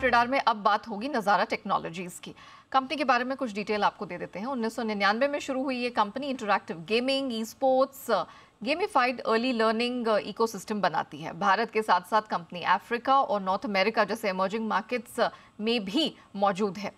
Smart radar में अब बात होगी नज़ारा टेक्नोलॉजीज की। कंपनी के बारे में कुछ डिटेल आपको दे देते हैं। 1999 में शुरू हुई ये company interactive gaming, e sports, gamified early learning ecosystem बनाती है। भारत के साथ साथ कंपनी अफ्रीका और नॉर्थ अमेरिका जैसे इमर्जिंग मार्केट्स में भी मौजूद है।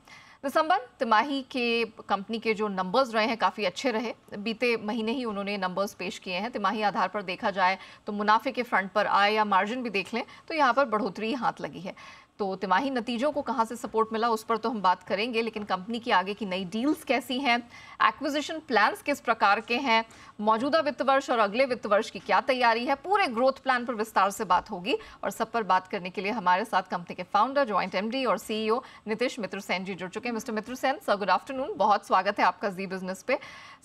दिसंबर तिमाही के कंपनी के जो नंबर्स रहे हैं काफ़ी अच्छे रहे। बीते महीने ही उन्होंने नंबर्स पेश किए हैं। तिमाही आधार पर देखा जाए तो मुनाफे के फ्रंट पर आय या मार्जिन भी देख लें तो यहाँ पर बढ़ोतरी हाथ लगी है। तो तिमाही नतीजों को कहां से सपोर्ट मिला उस पर तो हम बात करेंगे, लेकिन कंपनी की आगे की नई डील्स कैसी हैं, एक्विजिशन प्लान्स किस प्रकार के हैं, मौजूदा वित्त वर्ष और अगले वित्त वर्ष की क्या तैयारी है, पूरे ग्रोथ प्लान पर विस्तार से बात होगी। और सब पर बात करने के लिए हमारे साथ कंपनी के फाउंडर, जॉइंट एमडी और सीईओ नीतीश मित्र सेन जी जुड़ चुके हैं। मिस्टर मित्र सेन सर, गुड आफ्टरनून, बहुत स्वागत है आपका जी बिजनेस पे।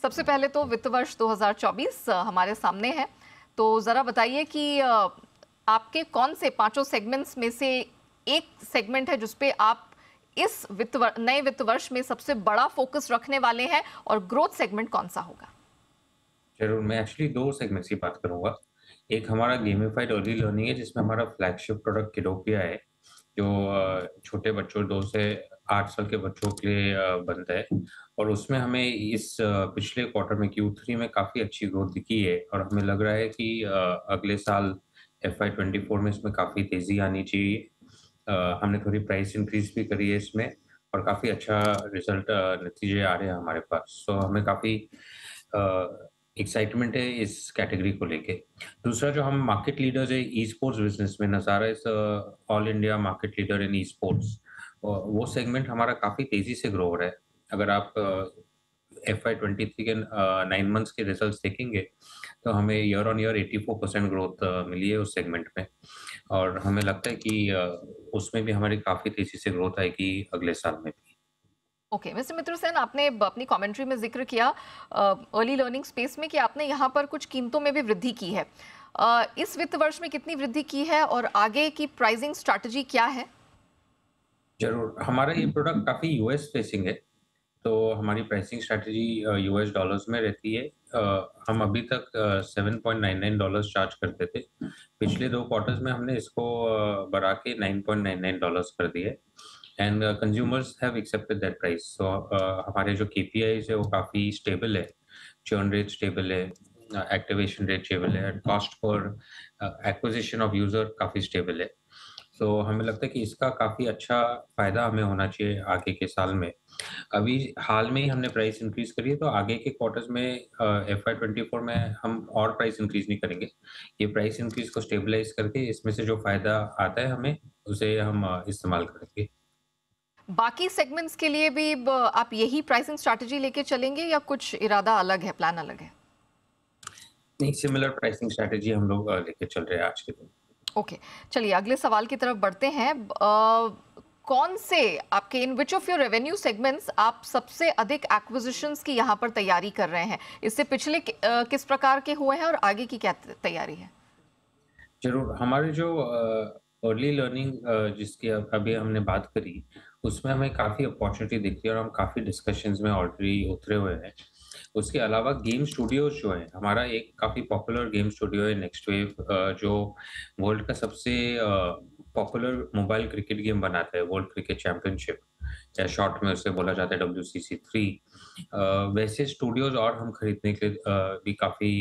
सबसे पहले तो वित्त वर्ष 2024 हमारे सामने है, तो जरा बताइए कि आपके कौन से पांचों सेगमेंट्स में से एक सेगमेंट है जिसपे आप इस नए वित्त वर्ष में सबसे बड़ा फोकस रखने वाले हैं, और ग्रोथ सेगमेंट कौन सा होगा? जरूर, मैं एक्चुअली दो सेगमेंट्स की बात करूंगा। एक हमारा गेमिफाइड अर्ली लर्निंग है, जिसमें हमारा फ्लैगशिप प्रोडक्ट किडोपिया है, जो छोटे बच्चों 2 से 8 साल के बच्चों के लिए बनता है। और उसमें हमें इस पिछले क्वार्टर में Q3 में काफ़ी अच्छी ग्रोथ दिखी है, और हमें लग रहा है कि अगले साल FY24 में इसमें काफ़ी तेज़ी आनी चाहिए। हमने थोड़ी प्राइस इंक्रीज भी करी है इसमें, और काफ़ी अच्छा रिजल्ट नतीजे आ रहे हैं हमारे पास। सो हमें काफ़ी एक्साइटमेंट है इस कैटेगरी को लेके। दूसरा, जो हम मार्केट लीडर्स है ई स्पोर्ट्स बिजनेस में, नज़ारा is all India market leader in e sports. वो सेगमेंट हमारा काफ़ी तेज़ी से ग्रो हो रहा है। अगर आप FY23 के 9 मंथ्स के रिजल्ट्स देखेंगे, तो हमें ईयर ऑन ईयर 84% ग्रोथ मिली है उस सेगमेंट में। और हमें लगता है कि उसमें भी हमारी काफ़ी तेज़ी से ग्रोथ आएगी अगले साल में भी। ओके मिस्टर मित्र सेन, आपने अपनी कमेंट्री में जिक्र किया अर्ली लर्निंग स्पेस में कि आपने यहाँ पर कुछ कीमतों में भी वृद्धि की है। इस वित्त वर्ष में कितनी वृद्धि की है और आगे की प्राइसिंग स्ट्रैटेजी क्या है? ज़रूर, हमारा ये प्रोडक्ट काफ़ी यूएस फेसिंग है, तो हमारी प्राइसिंग स्ट्रैटेजी यूएस डॉलर्स में रहती है। हम अभी तक $7.99 चार्ज करते थे। पिछले 2 क्वार्टर्स में हमने इसको बढ़ा के $9.99 कर दिया है, and consumers have accepted that price. So हमारे जो केपीआईज़ है वो काफ़ी स्टेबल है, चर्न रेट स्टेबल है, एक्टिवेशन रेट स्टेबल है, cost per acquisition of user काफ़ी स्टेबल है। तो हमें लगता है कि इसका काफ़ी अच्छा फ़ायदा हमें होना चाहिए आगे के साल में। अभी हाल में ही हमने प्राइस इंक्रीज़ करी है, तो आगे के क्वार्टर्स में FY24 में हम और प्राइस इंक्रीज़ नहीं करेंगे। ये प्राइस इंक्रीज़ को स्टेबलाइज़ करके इसमें से जो फ़ायदा आता है हमें, उसे हम इस्तेमाल करेंगे। बाकी सेगमेंट्स के लिए भी आप यही प्राइसिंग स्ट्रैटेजी लेके चलेंगे या कुछ इरादा अलग है, प्लान अलग है? नहीं, सिमिलर प्राइसिंग स्ट्रैटेजी हम लोग लेके चल रहे हैं आज के दिन। ओके, चलिए अगले सवाल की तरफ बढ़ते हैं। कौन से आपके in which of your revenue segments आप सबसे अधिक एक्विजिशंस की यहाँ पर तैयारी कर रहे हैं? इससे पिछले किस प्रकार के हुए हैं और आगे की क्या तैयारी है? ज़रूर, हमारे जो अर्ली लर्निंग जिसकी अभी हमने बात करी, उसमें हमें काफ़ी अपॉर्च्युनिटी दिखती है, और हम काफ़ी डिस्कशंस में ऑलरेडी उतरे हुए हैं। उसके अलावा गेम स्टूडियोज़ जो हैं, हमारा एक काफ़ी पॉपुलर गेम स्टूडियो है नेक्स्ट वेव, जो वर्ल्ड का सबसे पॉपुलर मोबाइल क्रिकेट गेम बनाता है, वर्ल्ड क्रिकेट चैंपियनशिप, या शॉर्ट में उसे बोला जाता है WCC3। वैसे स्टूडियोज़ और हम खरीदने के लिए भी काफ़ी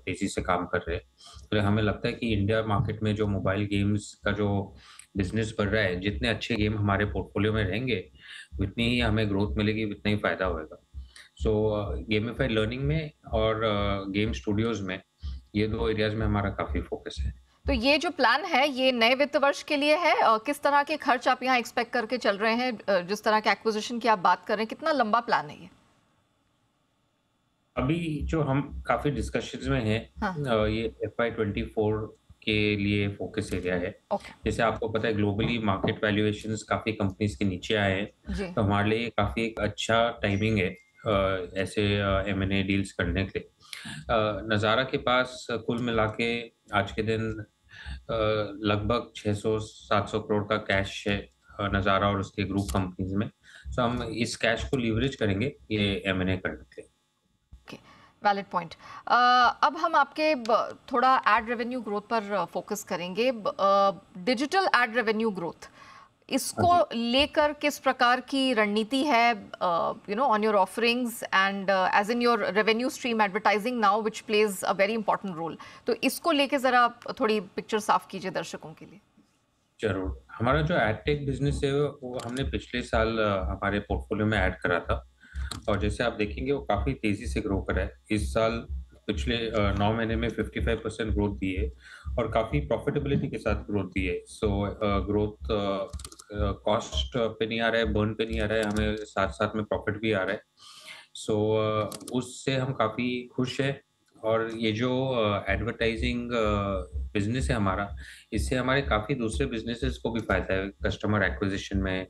तेज़ी से काम कर रहे हैं। तो हमें लगता है कि इंडिया मार्केट में जो मोबाइल गेम्स का जो बिज़नेस बढ़ रहा है, जितने अच्छे गेम हमारे पोर्टफोलियो में रहेंगे, उतनी ही हमें ग्रोथ मिलेगी, उतना ही फ़ायदा होएगा। सो गेमिफाइड लर्निंग में और गेम स्टूडियोज़ में, ये 2 एरियाज़ में हमारा काफ़ी फ़ोकस है। तो ये जो प्लान है ये नए वित्त वर्ष के लिए है, किस तरह के खर्च आप यहाँ एक्सपेक्ट करके चल रहे हैं? जिस तरह के एक्विजिशन की आप बात कर रहे हैं, कितना लंबा प्लान है ये? अभी जो हम काफ़ी डिस्कशंस में हैं, हाँ। ये FY24 के लिए फ़ोकस एरिया है। ओके। जैसे आपको पता है, ग्लोबली मार्केट वैल्यूएशंस काफ़ी कंपनीज़ के नीचे आए हैं, जी। तो हमारे लिए काफ़ी एक अच्छा टाइमिंग है ऐसे M&A डील्स करने के लिए। नज़ारा के पास कुल मिला के आज के दिन लगभग 600-700 करोड़ का कैश है, नज़ारा और उसके ग्रुप कंपनीज़ में। सो हम इस कैश को लीवरेज करेंगे ये M&A करने के लिए। Okay, valid point. अब हम आपके थोड़ा एड रेवेन्यू ग्रोथ पर फोकस करेंगे। डिजिटल एड रेवेन्यू ग्रोथ हाँ इसको जी। लेकर किस प्रकार की रणनीति है, on your offerings and as in your revenue stream advertising now which plays a very important role. तो इसको लेके जरा आप थोड़ी पिक्चर साफ कीजिए दर्शकों के लिए। ज़रूर। हमारा जो एडटेक बिज़नेस है वो हमने पिछले साल हमारे पोर्टफ़ोलियो में ऐड करा था और जैसे आप देखेंगे वो काफ़ी तेज़ी से ग्रो करा है। इस साल पिछले 9 महीने में 55% ग्रोथ दी है और काफ़ी प्रॉफ़िटेबिलिटी के साथ ग्रोथ दी है। सो ग्रोथ कॉस्ट पे नहीं आ रहा है, बर्न पे नहीं आ रहा है, हमें साथ-साथ में प्रॉफ़िट भी आ रहा है। सो उससे हम काफ़ी खुश हैं और ये जो एडवर्टाइज़िंग बिज़नेस है हमारा, इससे हमारे काफ़ी दूसरे बिज़नेसेस को भी फ़ायदा है, कस्टमर एक्विज़िशन में,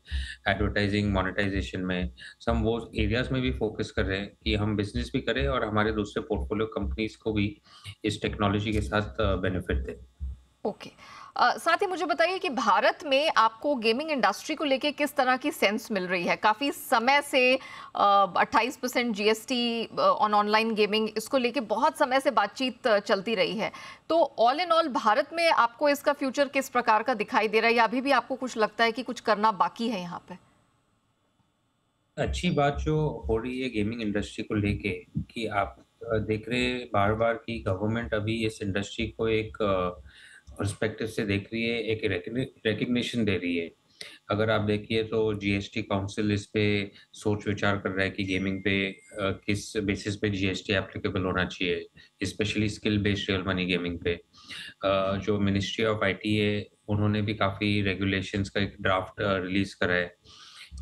एडवर्टाइज़िंग, मोनेटाइज़ेशन में। सो हम वो एरियाज़ में भी फ़ोकस कर रहे हैं कि हम बिज़नेस भी करें और हमारे दूसरे पोर्टफ़ोलियो कंपनीज़ को भी इस टेक्नोलॉजी के साथ बेनिफिट दें। ओके। साथ ही मुझे बताइए कि भारत में आपको गेमिंग इंडस्ट्री को लेके किस तरह की सेंस मिल रही है? काफ़ी समय से 28% जीएसटी ऑन ऑनलाइन गेमिंग, इसको लेके बहुत समय से बातचीत चलती रही है। तो ऑल इन ऑल भारत में आपको इसका फ्यूचर किस प्रकार का दिखाई दे रहा है, या अभी भी आपको कुछ लगता है कि कुछ करना बाकी है यहाँ पे? अच्छी बात जो हो रही है गेमिंग इंडस्ट्री को लेके कि आप देख रहे हैं बार-बार कि गवर्नमेंट अभी इस इंडस्ट्री को एक पर्सपेक्टिव से देख रही है, एक रिकॉग्निशन दे रही है। अगर आप देखिए तो जीएसटी काउंसिल इस पे सोच-विचार कर रहा है कि गेमिंग पे किस बेसिस पे जीएसटी एप्लीकेबल होना चाहिए, specially skill based real money gaming पे। जो मिनिस्ट्री ऑफ आईटी है, उन्होंने भी काफ़ी रेगुलेशंस का एक ड्राफ्ट रिलीज़ करा है।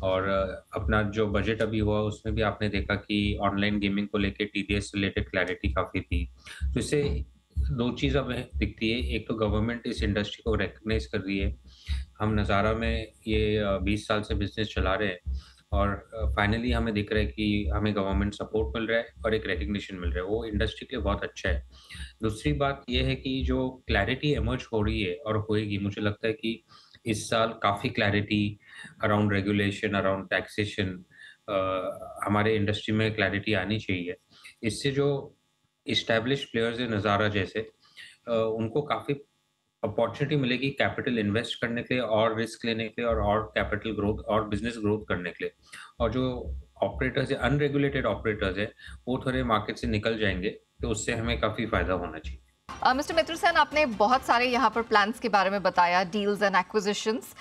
और अपना जो बजट अभी हुआ उसमें भी आपने देखा कि ऑनलाइन गेमिंग को लेके टीडीएस रिलेटेड क्लैरिटी काफ़ी थी। तो इससे 2 चीज़ अब दिखती है, एक तो गवर्नमेंट इस इंडस्ट्री को रिकॉग्नाइज़ कर रही है। हम नज़ारा में ये 20 साल से बिज़नेस चला रहे हैं और फाइनली हमें दिख रहा है कि हमें गवर्नमेंट सपोर्ट मिल रहा है और एक रिकॉग्निशन मिल रहा है, वो इंडस्ट्री के लिए बहुत अच्छा है। दूसरी बात ये है कि जो क्लैरिटी इमर्ज हो रही है और होएगी, मुझे लगता है कि इस साल काफ़ी clarity around regulation, around taxation हमारे इंडस्ट्री में क्लैरिटी आनी चाहिए। इससे जो एस्टेब्लिश्ड प्लेयर्स हैं नज़ारा जैसे उनको काफ़ी अपॉर्च्युनिटी मिलेगी कैपिटल इन्वेस्ट करने के लिए और रिस्क लेने के लिए और कैपिटल ग्रोथ और बिज़नेस ग्रोथ करने के लिए। और जो ऑपरेटर्स हैं, अनरेगुलेटेड ऑपरेटर्स हैं, वो थोड़े मार्केट से निकल जाएँगे, तो उससे हमें काफ़ी फ़ायदा होना चाहिए। मिस्टर मित्र सेन, आपने बहुत सारे यहाँ पर प्लान्स के बारे में बताया, डील्स एंड एक्विजिशंस।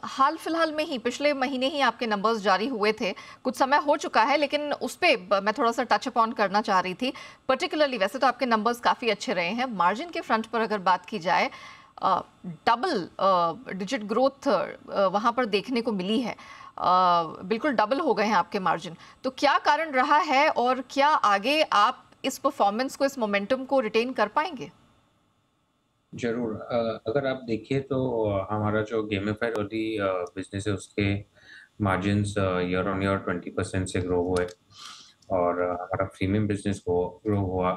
हाल फिलहाल में ही पिछले महीने ही आपके नंबर्स जारी हुए थे, कुछ समय हो चुका है, लेकिन उस पे मैं थोड़ा सा टच अपॉन करना चाह रही थी। पर्टिकुलरली वैसे तो आपके नंबर्स काफ़ी अच्छे रहे हैं, मार्जिन के फ्रंट पर अगर बात की जाए, डबल डिजिट ग्रोथ वहाँ पर देखने को मिली है। बिल्कुल डबल हो गए हैं आपके मार्जिन। तो क्या कारण रहा है और क्या आगे आप इस परफॉर्मेंस को, इस मोमेंटम को रिटेन कर पाएंगे? ज़रूर अगर आप देखिए तो हमारा जो गेमिफाइड वाली बिज़नेस है उसके मार्जिन्स ईयर ऑन ईयर 20% से ग्रो हुए और हमारा प्रीमियम बिज़नेस को ग्रो हुआ।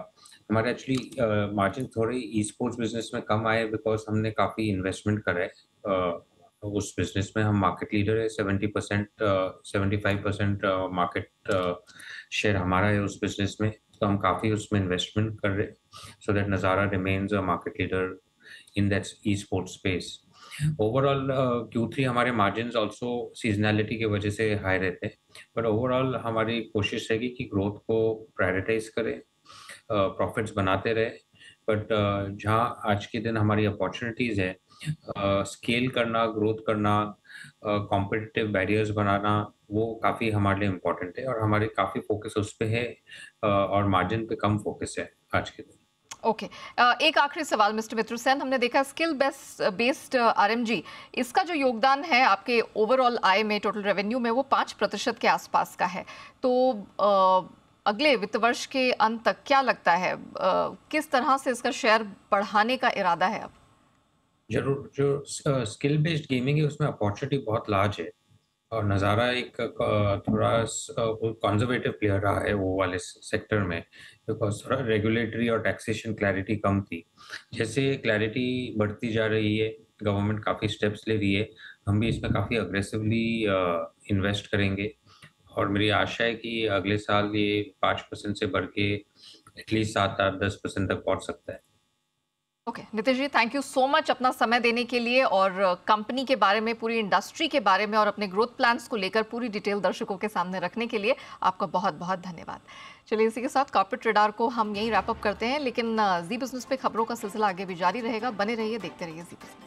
हमारे एक्चुअली मार्जिन थोड़े ई-स्पोर्ट्स बिज़नेस में कम आए बिकॉज़ हमने काफ़ी इन्वेस्टमेंट करा है। उस बिज़नेस में हम मार्केट लीडर है 70% 75% मार्केट शेयर हमारा है उस बिज़नेस में, तो हम काफ़ी उसमें इन्वेस्टमेंट कर रहे हैं so that Nazara remains a market leader in that e-sports space. Overall Q3 हमारे मार्जिन्स ऑल्सो सीज़नैलिटी की वजह से हाई रहते हैं, पर ओवरऑल हमारी कोशिश रहेगी कि ग्रोथ को प्रायोरिटाइज़ करें, प्रॉफिट्स बनाते रहें। बट जहाँ आज के दिन हमारी अपॉर्च्युनिटीज़ है, स्केल करना, ग्रोथ करना, कॉम्पिटिटिव बैरियर्स बनाना, वो काफ़ी हमारे लिए इम्पोर्टेंट है और हमारे काफ़ी फ़ोकस उस पे है और मार्जिन पे कम फ़ोकस है आज के दिन। ओके। एक आखिरी सवाल मिस्टर मित्र सेन, हमने देखा स्किल बेस्ड आरएमजी, इसका जो योगदान है आपके ओवरऑल आय में, टोटल रेवेन्यू में, वो 5% के आसपास का है। तो अगले वित्त वर्ष के अंत तक क्या लगता है, किस तरह से इसका शेयर बढ़ाने का इरादा है अब? ज़रूर, जो स्किल बेस्ड गेमिंग है उसमें अपॉर्च्युनिटी बहुत लार्ज है और नज़ारा एक थोड़ा वो कंज़र्वेटिव प्लेयर रहा है वो वाले सेक्टर में बिकॉज़ थोड़ा रेगुलेटरी और टैक्सेशन क्लैरिटी कम थी। जैसे क्लैरिटी बढ़ती जा रही है, गवर्नमेंट काफ़ी स्टेप्स ले रही है, हम भी इसमें काफ़ी अग्रेसिवली इन्वेस्ट करेंगे और मेरी आशा है कि अगले साल ये 5% से बढ़ के एटलीस्ट 7, 8, 10% तक पहुँच सकता है। Okay Nitish ji, thank you so much अपना समय देने के लिए और कंपनी के बारे में, पूरी इंडस्ट्री के बारे में और अपने ग्रोथ प्लान्स को लेकर पूरी डिटेल दर्शकों के सामने रखने के लिए आपका बहुत बहुत धन्यवाद। चलिए इसी के साथ कॉर्पोरेट रडार को हम यहीं रैप अप करते हैं, लेकिन जी बिजनेस पे खबरों का सिलसिला आगे भी जारी रहेगा। बने रहिए, देखते रहिए जी बिजनेस।